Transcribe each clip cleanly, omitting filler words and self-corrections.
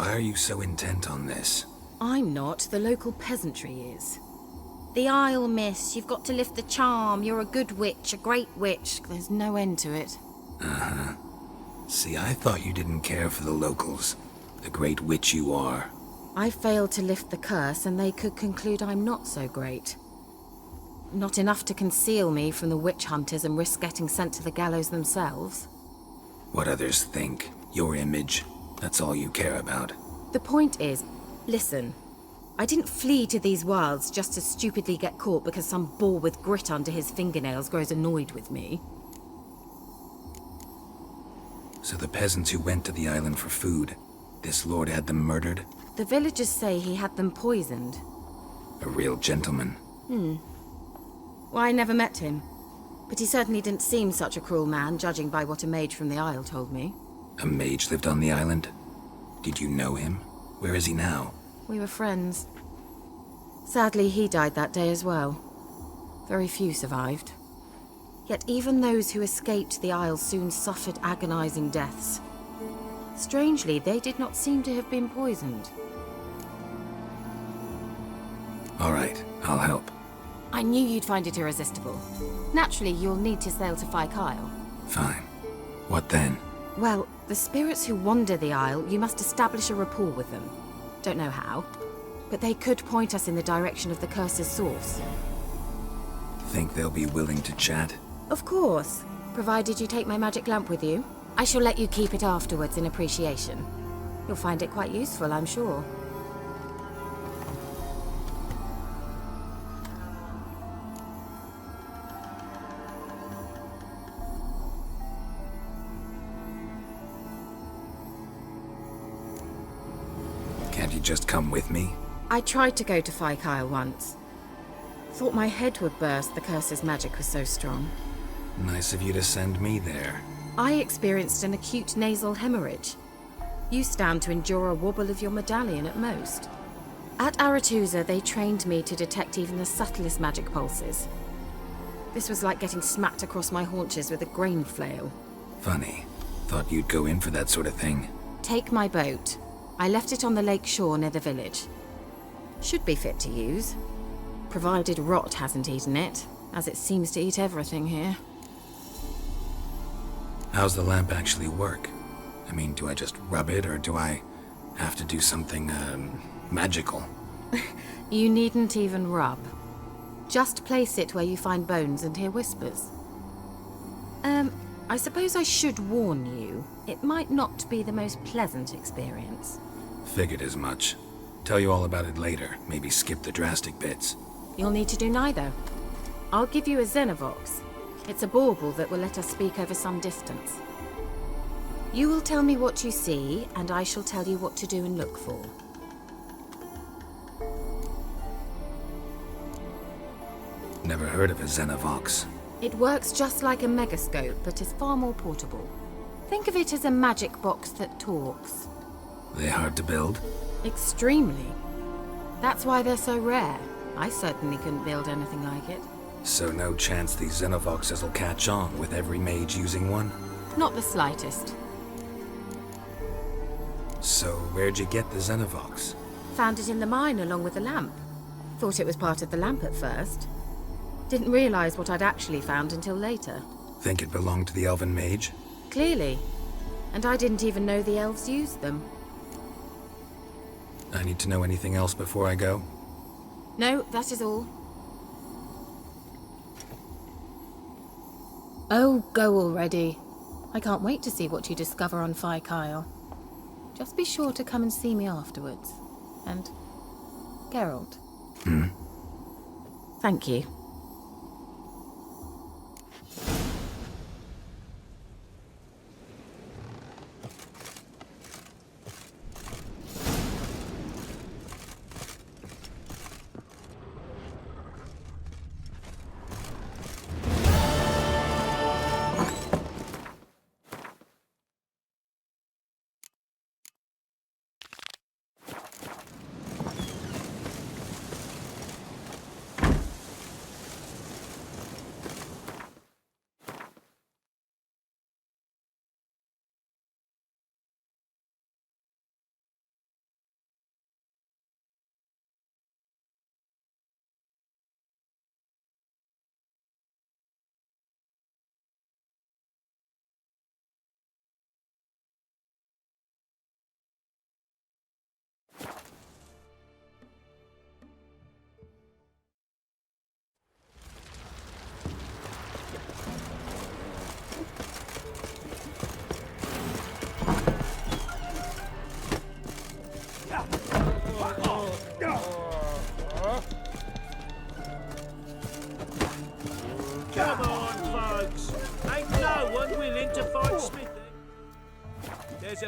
Why are you so intent on this? I'm not. The local peasantry is. The Isle, miss. You've got to lift the charm. You're a good witch, a great witch. There's no end to it. Uh-huh. See, I thought you didn't care for the locals. The great witch you are. I failed to lift the curse, and they could conclude I'm not so great. Not enough to conceal me from the witch hunters and risk getting sent to the gallows themselves. What others think. Your image. That's all you care about. The point is, listen. I didn't flee to these wilds just to stupidly get caught because some boar with grit under his fingernails grows annoyed with me. So the peasants who went to the island for food, this lord had them murdered? The villagers say he had them poisoned. A real gentleman. Well, I never met him. But he certainly didn't seem such a cruel man, judging by what a mage from the Isle told me. A mage lived on the island? Did you know him? Where is he now? We were friends. Sadly, he died that day as well. Very few survived. Yet even those who escaped the Isle soon suffered agonizing deaths. Strangely, they did not seem to have been poisoned. All right, I'll help. I knew you'd find it irresistible. Naturally, you'll need to sail to Pyke Isle. Fine. What then? Well, the spirits who wander the Isle, you must establish a rapport with them. Don't know how, but they could point us in the direction of the curse's source. Think they'll be willing to chat? Of course, provided you take my magic lamp with you. I shall let you keep it afterwards in appreciation. You'll find it quite useful, I'm sure. Can't you just come with me? I tried to go to Pyke Isle once. Thought my head would burst, the curse's magic was so strong. Nice of you to send me there. I experienced an acute nasal hemorrhage. You stand to endure a wobble of your medallion at most. At Aretusa, they trained me to detect even the subtlest magic pulses. This was like getting smacked across my haunches with a grain flail. Funny. Thought you'd go in for that sort of thing. Take my boat. I left it on the lake shore near the village. Should be fit to use. Provided rot hasn't eaten it, as it seems to eat everything here. How's the lamp actually work? I mean, do I just rub it, or do I have to do something, magical? You needn't even rub. Just place it where you find bones and hear whispers. I suppose I should warn you. It might not be the most pleasant experience. Figured as much. Tell you all about it later. Maybe skip the drastic bits. You'll need to do neither. I'll give you a Xenovox. It's a bauble that will let us speak over some distance. You will tell me what you see, and I shall tell you what to do and look for. Never heard of a Xenovox. It works just like a megascope, but is far more portable. Think of it as a magic box that talks. They hard to build? Extremely. That's why they're so rare. I certainly couldn't build anything like it. So no chance these Xenovoxes will catch on with every mage using one? Not the slightest. So where'd you get the Xenovox? Found it in the mine along with the lamp. Thought it was part of the lamp at first. Didn't realize what I'd actually found until later. Think it belonged to the elven mage? Clearly. And I didn't even know the elves used them. I need to know anything else before I go? No, that is all. Oh, go already. I can't wait to see what you discover on Pyke Isle. Just be sure to come and see me afterwards. And Geralt. Thank you.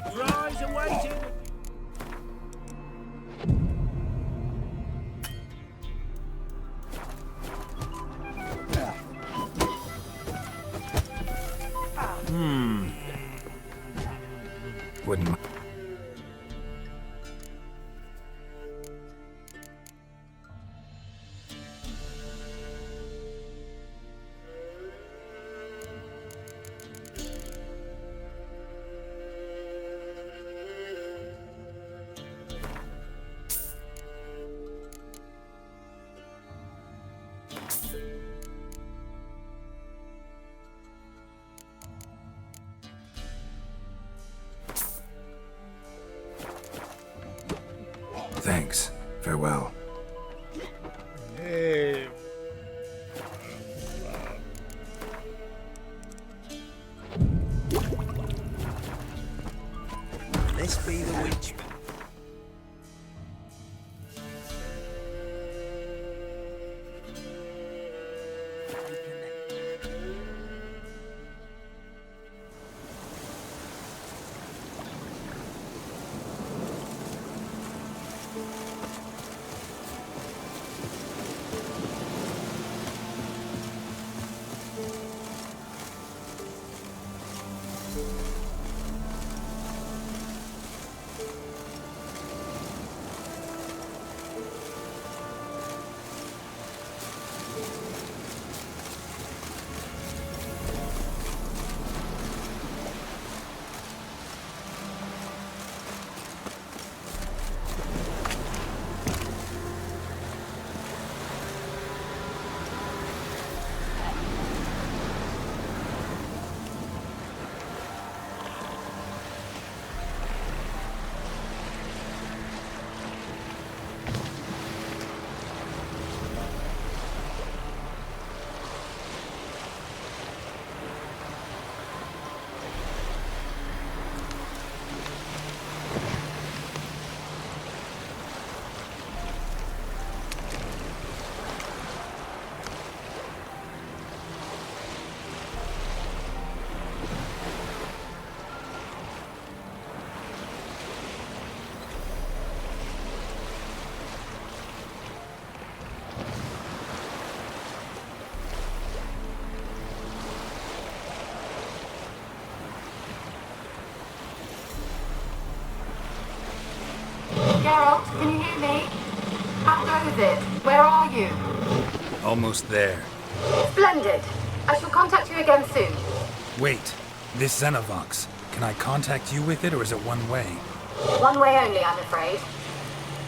a prize awaiting. Wouldn't. Thanks. Farewell. Hey. This be the witchman. Geralt, can you hear me? How goes it? Where are you? Almost there. Splendid. I shall contact you again soon. Wait. This Xenovox. Can I contact you with it, or is it one way? One way only, I'm afraid.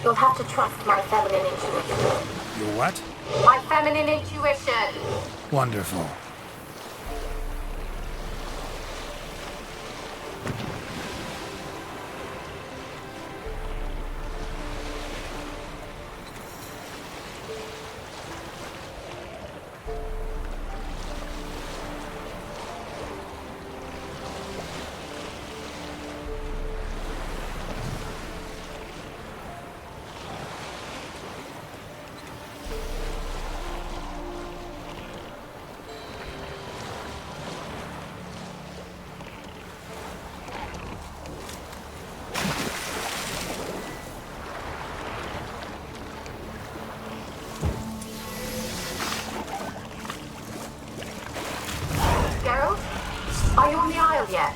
You'll have to trust my feminine intuition. Your what? My feminine intuition! Wonderful. Geralt? Are you on the Isle yet?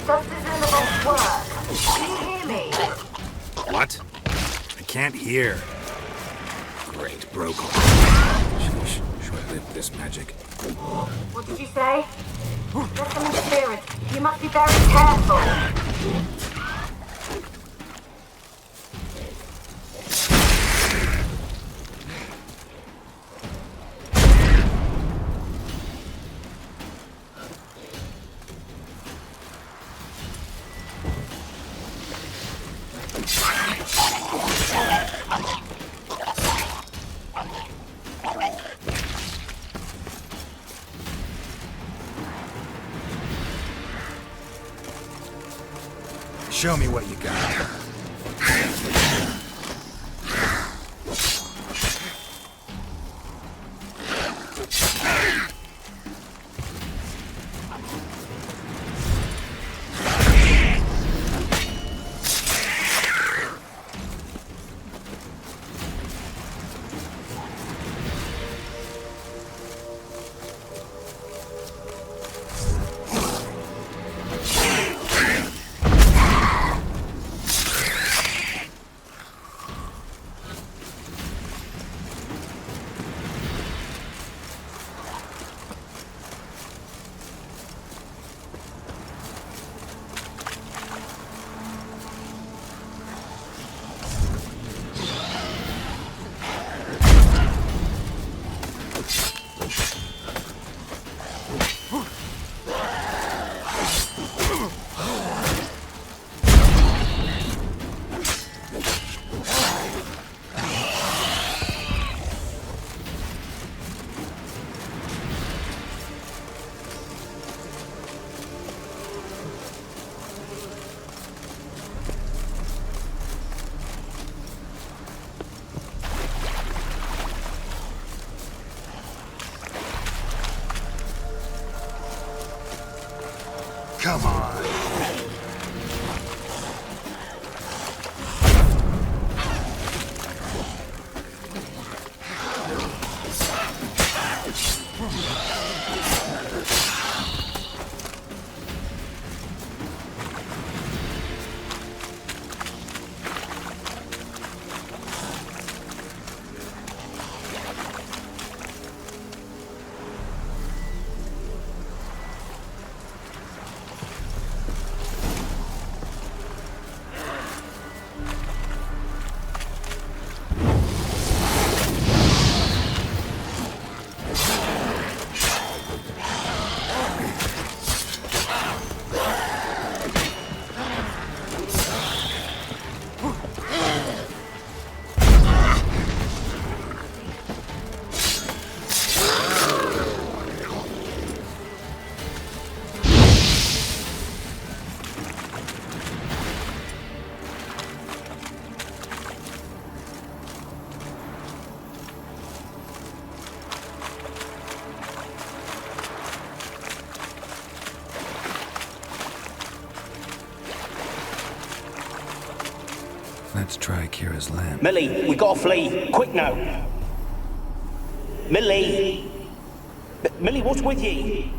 Does the Xenovox work? Can you hear me? What? I can't hear. Great, broke. Sheesh, short-lived this magic. What did you say? There's some interference. You must be very careful. Show me what you got. Let's try Kira's lamp. Millie, we gotta flee. Quick now. Millie! Millie, what's with ye?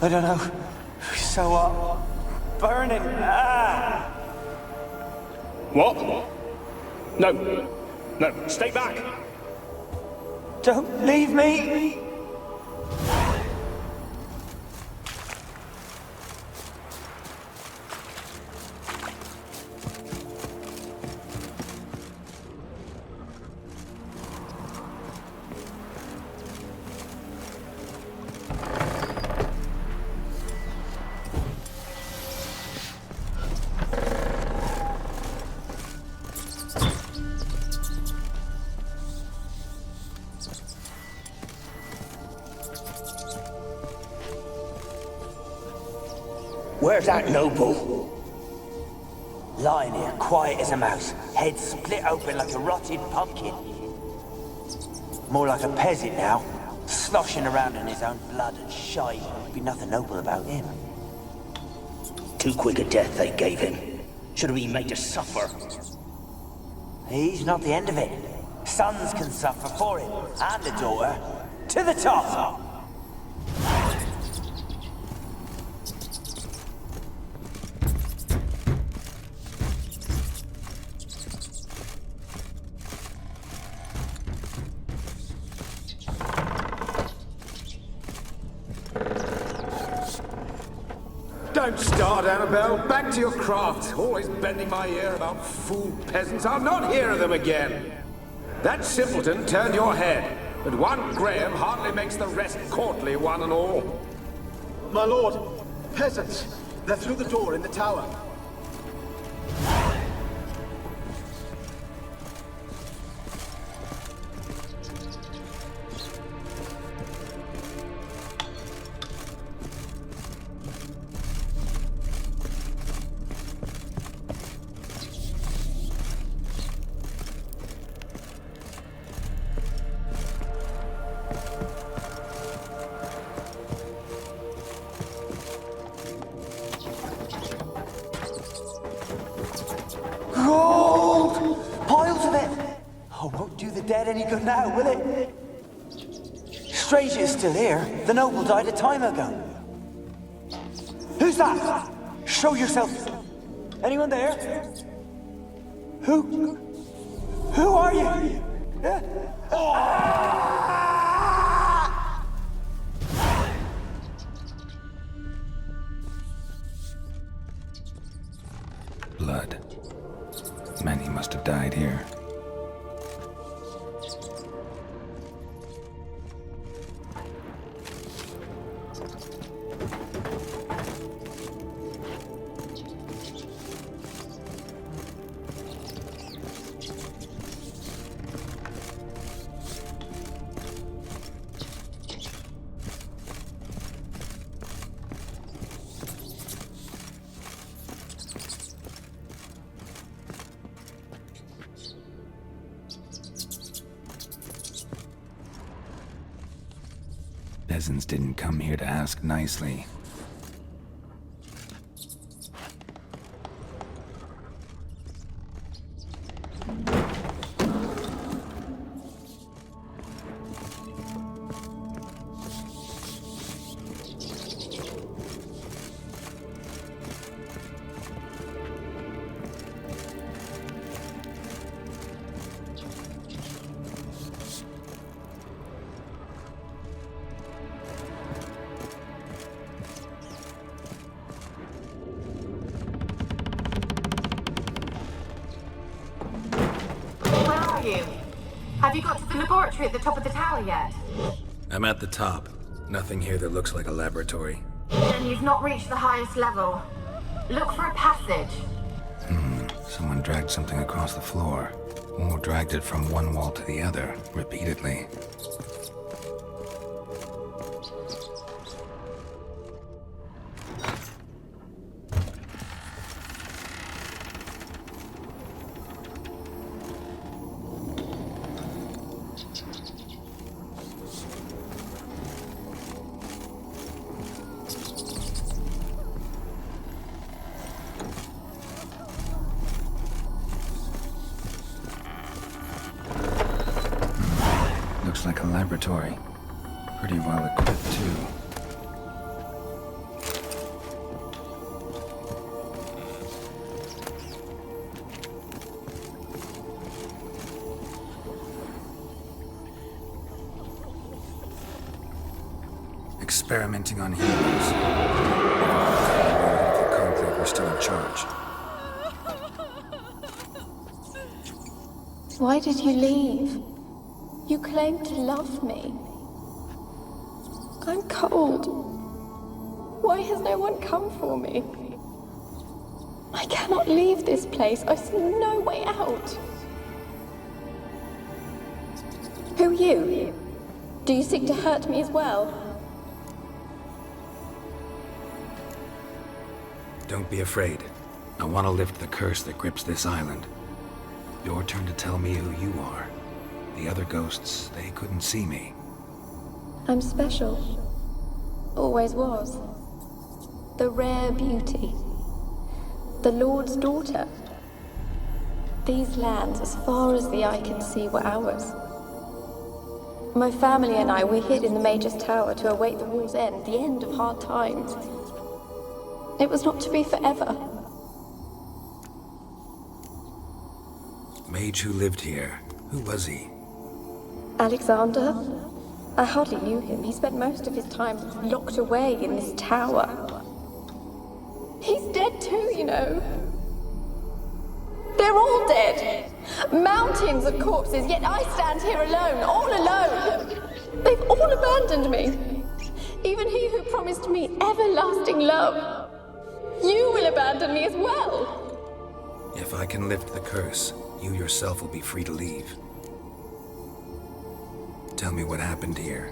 I don't know. So, burning. Ah! What? No. No, stay back. Don't leave me! Where's that noble? Lying here, quiet as a mouse, head split open like a rotted pumpkin. More like a peasant now, sloshing around in his own blood and shite. Be nothing noble about him. Too quick a death they gave him. Should have been made to suffer. He's not the end of it. Sons can suffer for him, and a daughter. To the top! Don't start, Annabelle. Back to your craft. Always bending my ear about fool peasants. I'll not hear of them again. That simpleton turned your head, but one Graham hardly makes the rest courtly, one and all. My lord, peasants. They're through the door in the tower. Gold! Piles of it! Oh, won't do the dead any good now, will it? Strange it's still here. The noble died a time ago. Who's that? Show yourself. Anyone there? Who are you? Blood. Many must have died here. Peasants didn't come here to ask nicely. Have you got to the laboratory at the top of the tower yet? I'm at the top. Nothing here that looks like a laboratory. Then you've not reached the highest level. Look for a passage. Someone dragged something across the floor. Or dragged it from one wall to the other, repeatedly. laboratory. Pretty well equipped, too. Experimenting on humans. The Conclave were still in charge. Why did you leave? You claimed to love me. I'm cold. Why has no one come for me? I cannot leave this place. I see no way out. Who are you? Do you seek to hurt me as well? Don't be afraid. I want to lift the curse that grips this island. Your turn to tell me who you are. The other ghosts, they couldn't see me. I'm special. Always was. The rare beauty. The Lord's daughter. These lands, as far as the eye can see, were ours. My family and I, we hid in the Mage's Tower to await the war's end, the end of hard times. It was not to be forever. Mage who lived here. Who was he? Alexander? I hardly knew him. He spent most of his time locked away in this tower. He's dead too, you know. They're all dead. Mountains of corpses, yet I stand here alone, all alone. They've all abandoned me. Even he who promised me everlasting love. You will abandon me as well. If I can lift the curse, you yourself will be free to leave. Tell me what happened here.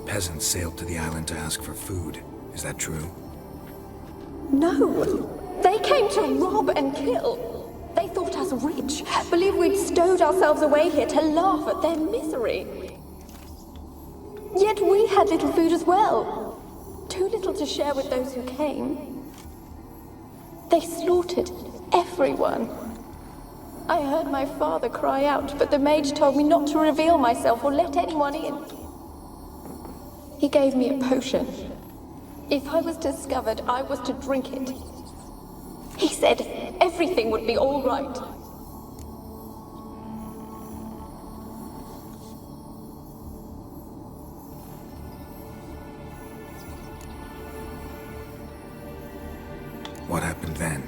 Peasants sailed to the island to ask for food. Is that true? No. They came to rob and kill. They thought us rich, believed we'd stowed ourselves away here to laugh at their misery. Yet we had little food as well. Too little to share with those who came. They slaughtered everyone. I heard my father cry out, but the mage told me not to reveal myself or let anyone in. He gave me a potion. If I was discovered, I was to drink it. He said everything would be all right. What happened then?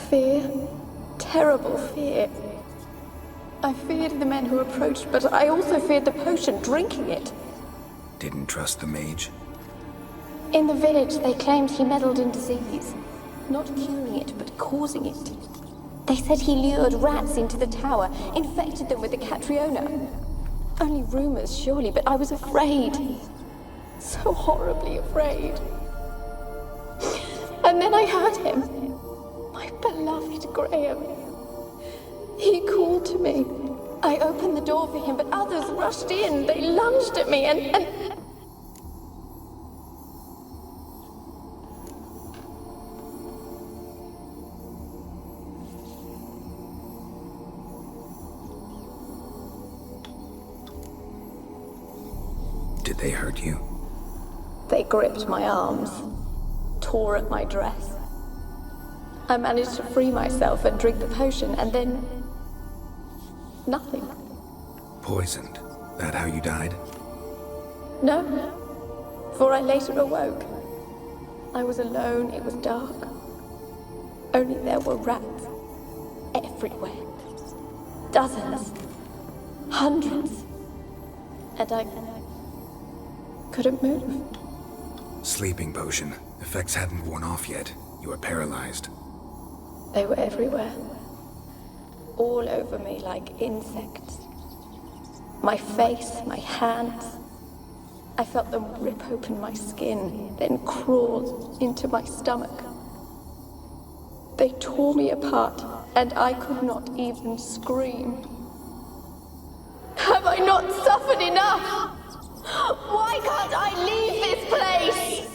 Fear. Terrible fear. I feared the men who approached, but I also feared the potion, drinking it. Didn't trust the mage? In the village, they claimed he meddled in disease. Not curing it, but causing it. They said he lured rats into the tower, infected them with the Catriona. Only rumors, surely, but I was afraid. So horribly afraid. And then I heard him. My beloved Graham. He called to me. I opened the door for him, but others rushed in. They lunged at me and... Did they hurt you? They gripped my arms, tore at my dress. I managed to free myself and drink the potion, and then... nothing. Poisoned? That how you died? No, for I later awoke. I was alone, it was dark. Only there were rats everywhere. Dozens. Hundreds. And I couldn't move. Sleeping potion. Effects hadn't worn off yet. You were paralyzed. They were everywhere. All over me like insects. My face, my hands. I felt them rip open my skin, then crawl into my stomach. They tore me apart, and I could not even scream. Have I not suffered enough? Why can't I leave this place?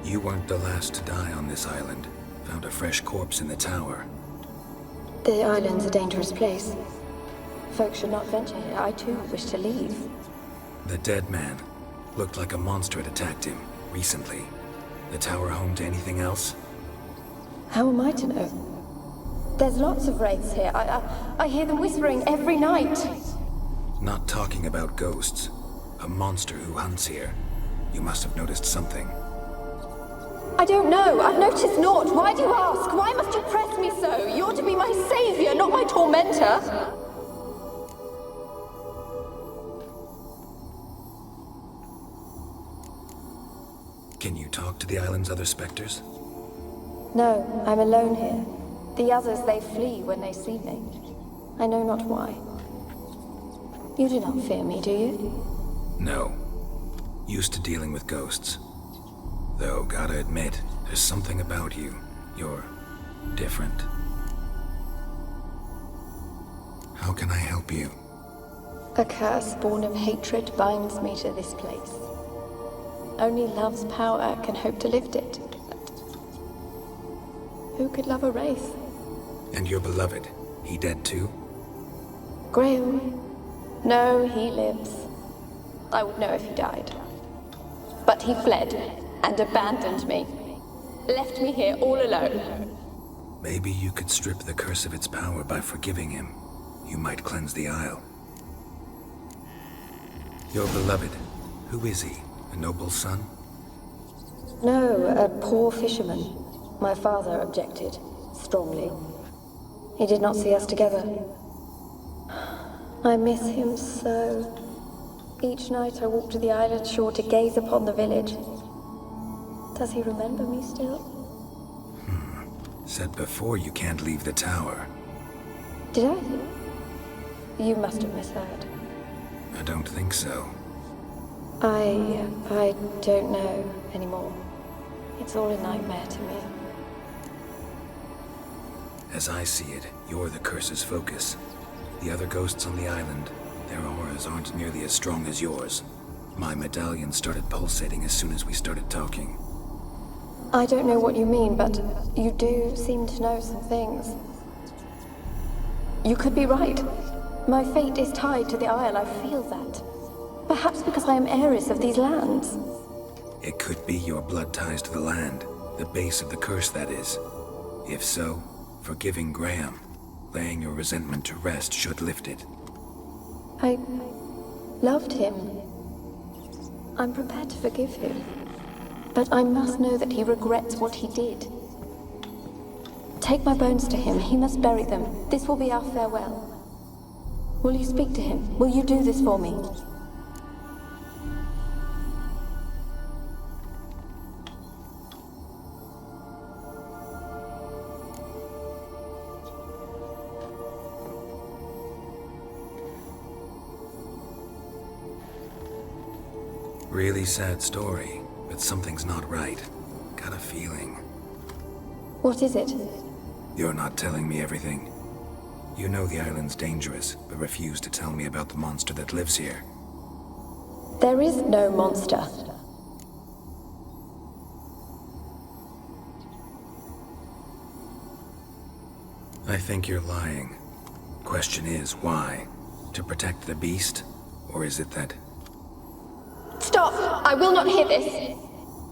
You weren't the last to die on this island. Found a fresh corpse in the tower. The island's a dangerous place. Folks should not venture here. I too wish to leave. The dead man. Looked like a monster had attacked him, recently. The tower home to anything else? How am I to know? There's lots of wraiths here. I hear them whispering every night. Not talking about ghosts. A monster who hunts here. You must have noticed something. I don't know. I've noticed naught. Why do you ask? Why must you press me so? You're to be my savior, not my tormentor. Can you talk to the island's other specters? No, I'm alone here. The others, they flee when they see me. I know not why. You do not fear me, do you? No. Used to dealing with ghosts. Though, gotta admit, there's something about you. You're different. How can I help you? A curse born of hatred binds me to this place. Only love's power can hope to lift it. But who could love a wraith? And your beloved, he dead too? Graham? No, he lives. I would know if he died. But he fled and abandoned me. Left me here all alone. Maybe you could strip the curse of its power by forgiving him. You might cleanse the Isle. Your beloved, who is he? A noble son? No, a poor fisherman. My father objected, strongly. He did not see us together. I miss him so. Each night I walk to the island shore to gaze upon the village. Does he remember me still? Said before you can't leave the tower. Did I? You must have misheard. I don't think so. I don't know anymore. It's all a nightmare to me. As I see it, you're the curse's focus. The other ghosts on the island, their auras aren't nearly as strong as yours. My medallion started pulsating as soon as we started talking. I don't know what you mean, but you do seem to know some things. You could be right. My fate is tied to the Isle, I feel that. Perhaps because I am heiress of these lands. It could be your blood ties to the land, the base of the curse, that is. If so, forgiving Graham, laying your resentment to rest should lift it. I loved him. I'm prepared to forgive him. But I must know that he regrets what he did. Take my bones to him. He must bury them. This will be our farewell. Will you speak to him? Will you do this for me? Really sad story, but something's not right. Got a feeling. What is it? You're not telling me everything. You know the island's dangerous, but refuse to tell me about the monster that lives here. There is no monster. I think you're lying. Question is, why? To protect the beast? Or is it that... Stop! I will not hear this!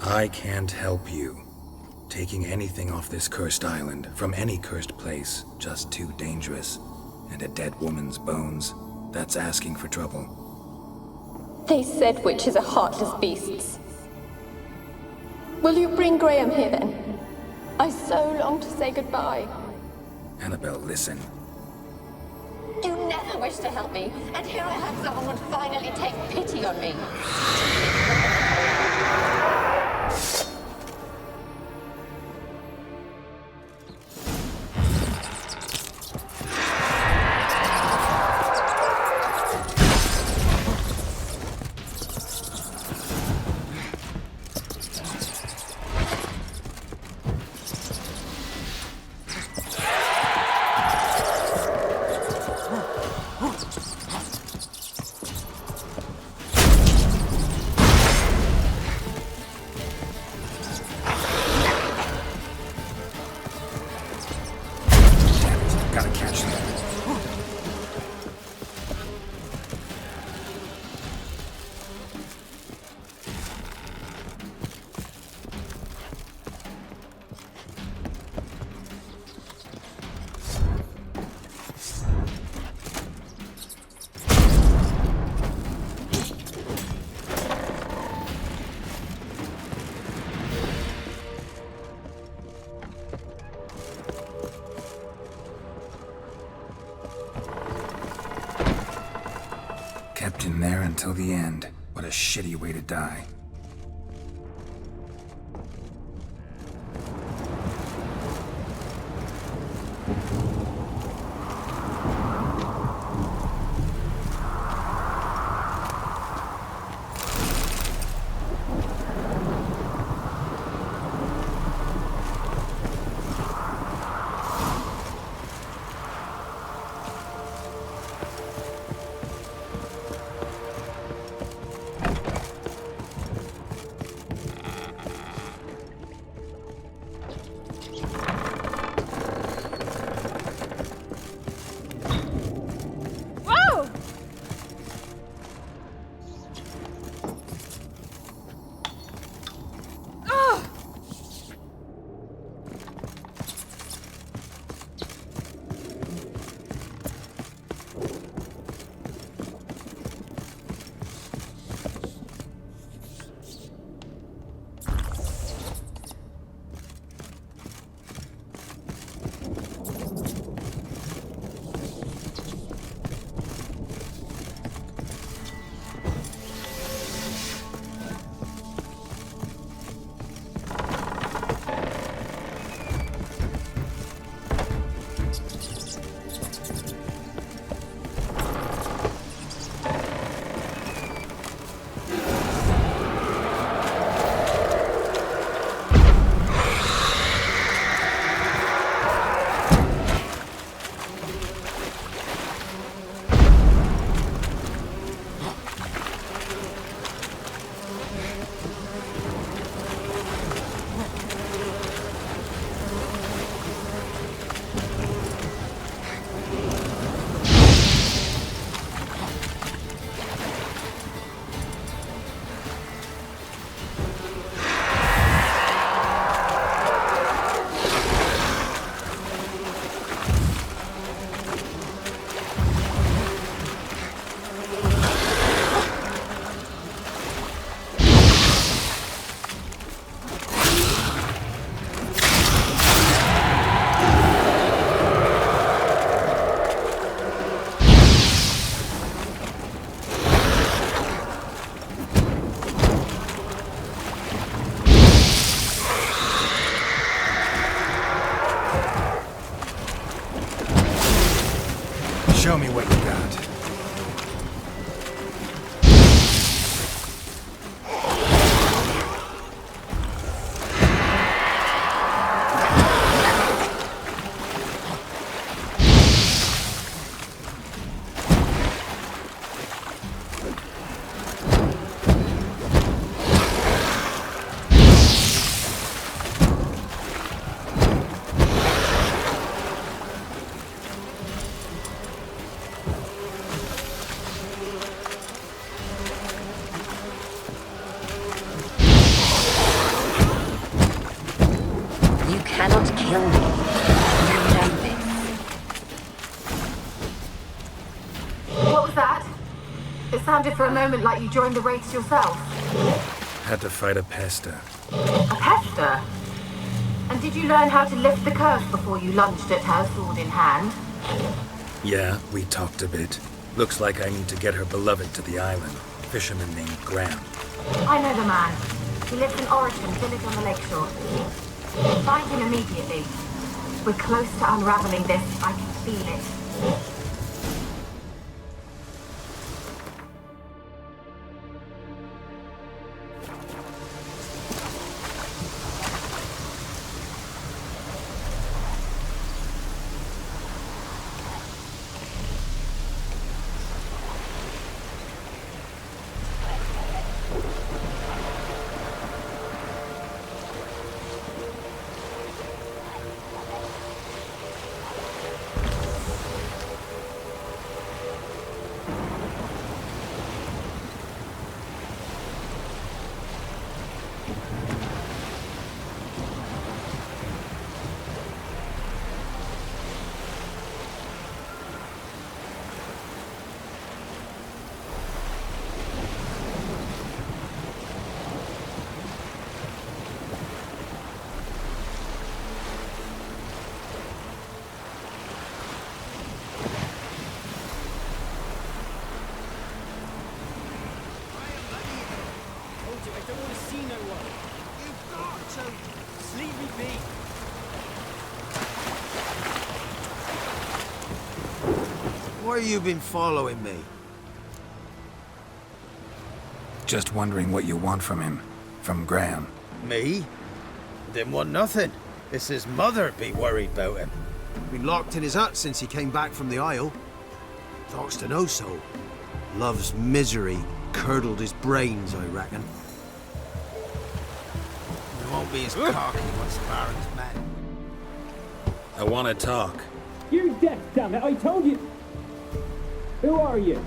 I can't help you. Taking anything off this cursed island, from any cursed place, just too dangerous. And a dead woman's bones, that's asking for trouble. They said witches are heartless beasts. Will you bring Graham here then? I so long to say goodbye. Annabelle, listen. You never wished to help me, and here I have someone would finally take pity on me. Kept in there until the end. What a shitty way to die. Show me what you got. Cannot kill me. You know this. What was that? It sounded for a moment like you joined the race yourself. Had to fight a pester. A pester? And did you learn how to lift the curse before you lunged at her, sword in hand? Yeah, we talked a bit. Looks like I need to get her beloved to the island. Fisherman named Graham. I know the man. He lives in Origin, village on the lakeshore. Find him immediately. We're close to unraveling this. I can feel it. see no one. You've got to. Just leave me be. Why you been following me? Just wondering what you want from him. From Graham. Me? Didn't want nothing. It's his mother be worried about him. Been locked in his hut since he came back from the Isle. Talks to no soul. Love's misery curdled his brains, I reckon. He won't be as cocky once the Baron's met. I want to talk. You're deaf, damn it! I told you. Who are you?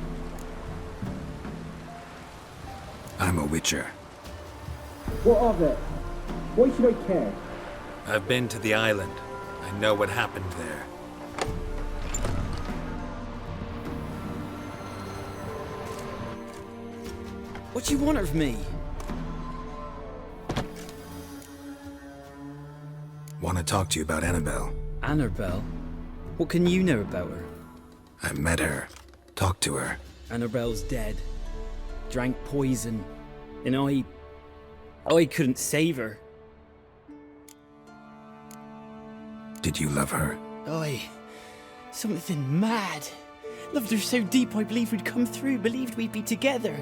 I'm a witcher. What of it? Why should I care? I've been to the island. I know what happened there. What do you want of me? Want to talk to you about Annabelle. Annabelle? What can you know about her? I met her. Talked to her. Annabelle's dead. Drank poison. And I couldn't save her. Did you love her? Something mad. Loved her so deep I believed we'd come through, believed we'd be together.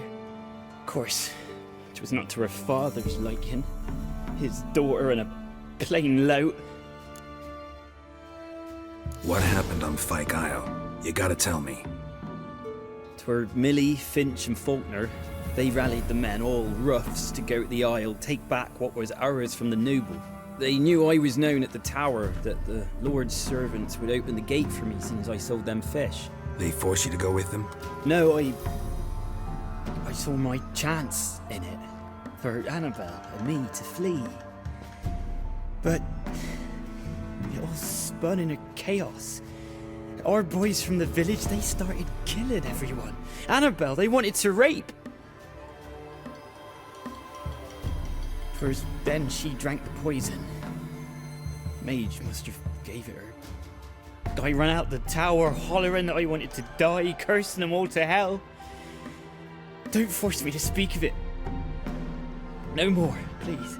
Of course, it was not to her father's liking. His daughter and a plain lout. What happened on Pyke Isle? You gotta tell me. 'Twere Millie, Finch and Faulkner. They rallied the men, all roughs, to go to the Isle, take back what was ours from the noble. They knew I was known at the tower, that the Lord's servants would open the gate for me since I sold them fish. They force you to go with them? No, I saw my chance in it, for Annabelle and me to flee. But it all spun in a chaos. Our boys from the village, they started killing everyone. Annabelle, they wanted to rape. First, then she drank the poison. Mage must have gave it her. I ran out the tower, hollering that I wanted to die, cursing them all to hell. Don't force me to speak of it. No more, please.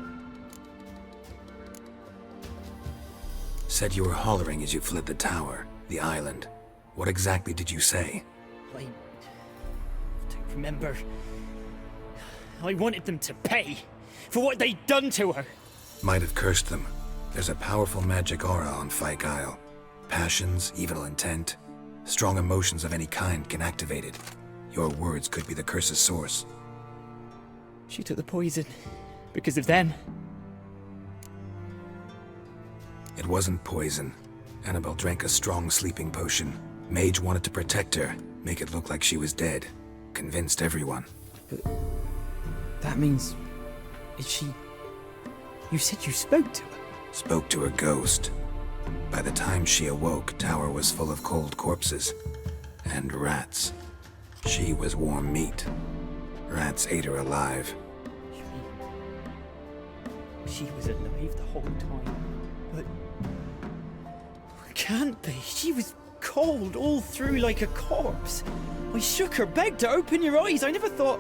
Said you were hollering as you fled the tower, the island. What exactly did you say? I don't remember. I wanted them to pay for what they'd done to her. Might have cursed them. There's a powerful magic aura on Pyke Isle. Passions, evil intent, strong emotions of any kind can activate it. Your words could be the curse's source. She took the poison because of them. It wasn't poison. Annabelle drank a strong sleeping potion. Mage wanted to protect her, make it look like she was dead. Convinced everyone. But that means... is she... You said you spoke to her? Spoke to her ghost. By the time she awoke, Tower was full of cold corpses. And rats. She was warm meat. Rats ate her alive. She was alive the whole time. But... can't be. She was cold all through like a corpse. I shook her, begged her, open your eyes. I never thought...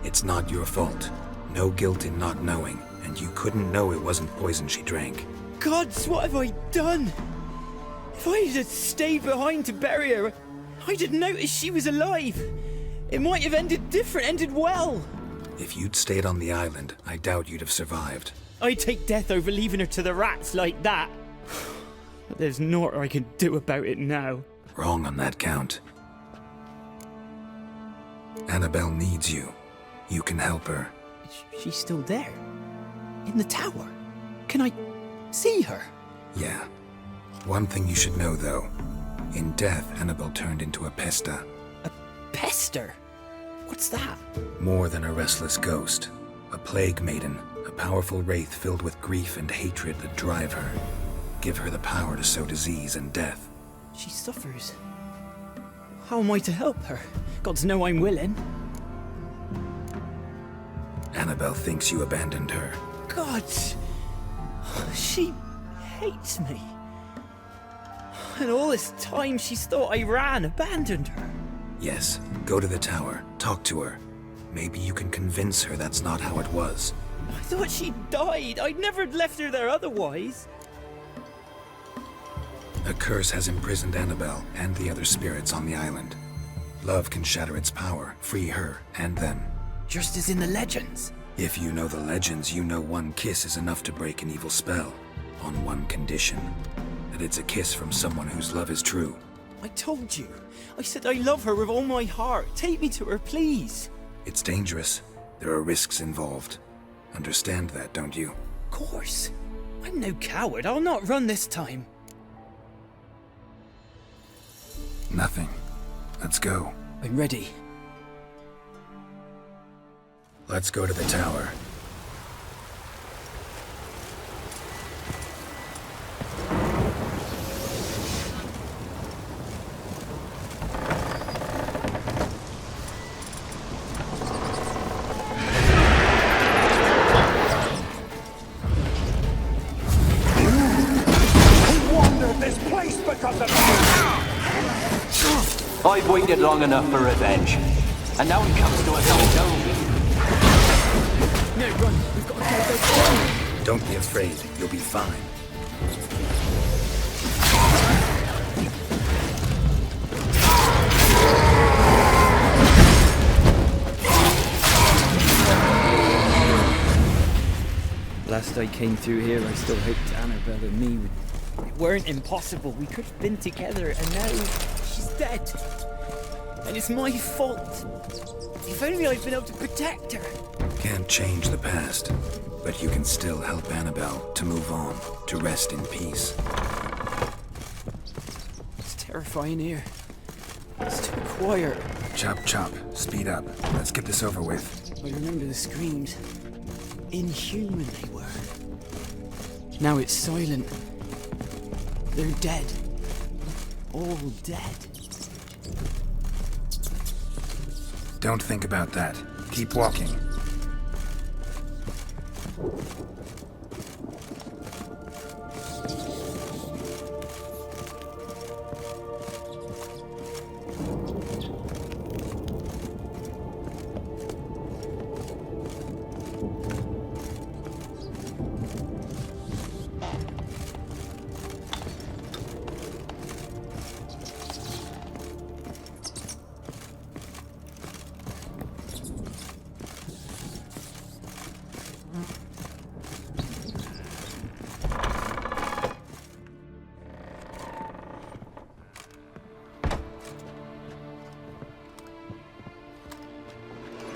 It's not your fault. No guilt in not knowing, and you couldn't know it wasn't poison she drank. Gods, what have I done? If I had stayed behind to bury her, I'd have noticed she was alive. It might have ended different, ended well. If you'd stayed on the island, I doubt you'd have survived. I'd take death over leaving her to the rats like that. But there's naught I can do about it now. Wrong on that count. Annabelle needs you. You can help her. She's still there? In the tower? Can I see her? Yeah. One thing you should know, though. In death, Annabelle turned into a pesta. A pester? What's that? More than a restless ghost. A plague maiden. A powerful wraith filled with grief and hatred that drive her. Give her the power to sow disease and death. She suffers. How am I to help her? Gods know I'm willing. Annabelle thinks you abandoned her. Gods! She hates me. And all this time she's thought I ran, abandoned her. Yes, go to the tower, talk to her. Maybe you can convince her that's not how it was. I thought she died. I'd never left her there otherwise. A curse has imprisoned Annabelle and the other spirits on the island. Love can shatter its power, free her and them. Just as in the legends. If you know the legends, you know one kiss is enough to break an evil spell. On one condition. That it's a kiss from someone whose love is true. I told you. I said I love her with all my heart. Take me to her, please. It's dangerous. There are risks involved. Understand that, don't you? Of course. I'm no coward. I'll not run this time. Nothing. Let's go. I'm ready. Let's go to the tower. I've waited long enough for revenge. And now it comes to us unknown. No, run. We've got to kill those. Don't be afraid. You'll be fine. Last I came through here, I still hoped Annabelle and me weren't impossible. We could have been together, and now she's dead. And it's my fault. If only I'd been able to protect her. Can't change the past, but you can still help Annabelle to move on, to rest in peace. It's terrifying here. It's too quiet. Chop, chop. Speed up. Let's get this over with. I remember the screams. Inhuman they were. Now it's silent. They're dead. All dead. Don't think about that. Keep walking.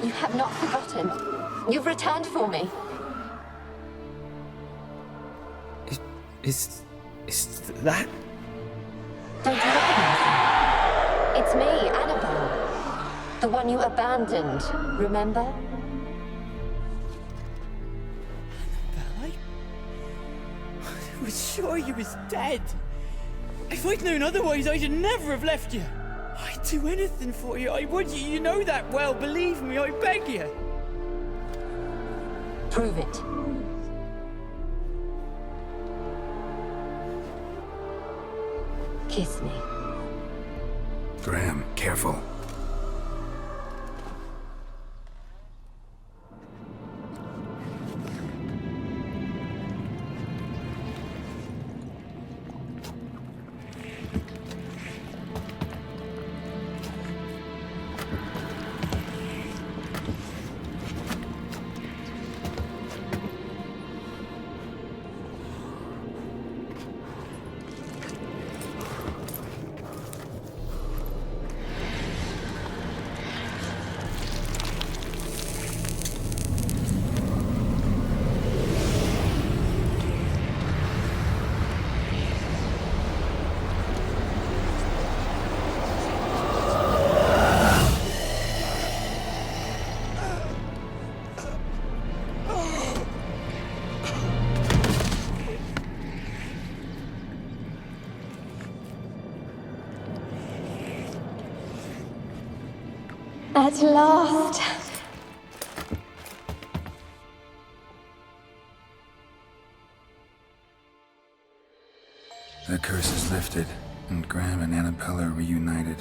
You have not forgotten. You've returned for me. Is that? Don't you recognize me? It's me, Annabelle. The one you abandoned, remember? Annabelle, I was sure you was dead. If I'd known otherwise, I'd never have left you. I'd do anything for you. I would. You know that well. Believe me, I beg you. Prove it. Kiss me. Graham, careful. At last. The curse is lifted, and Graham and Annabelle are reunited.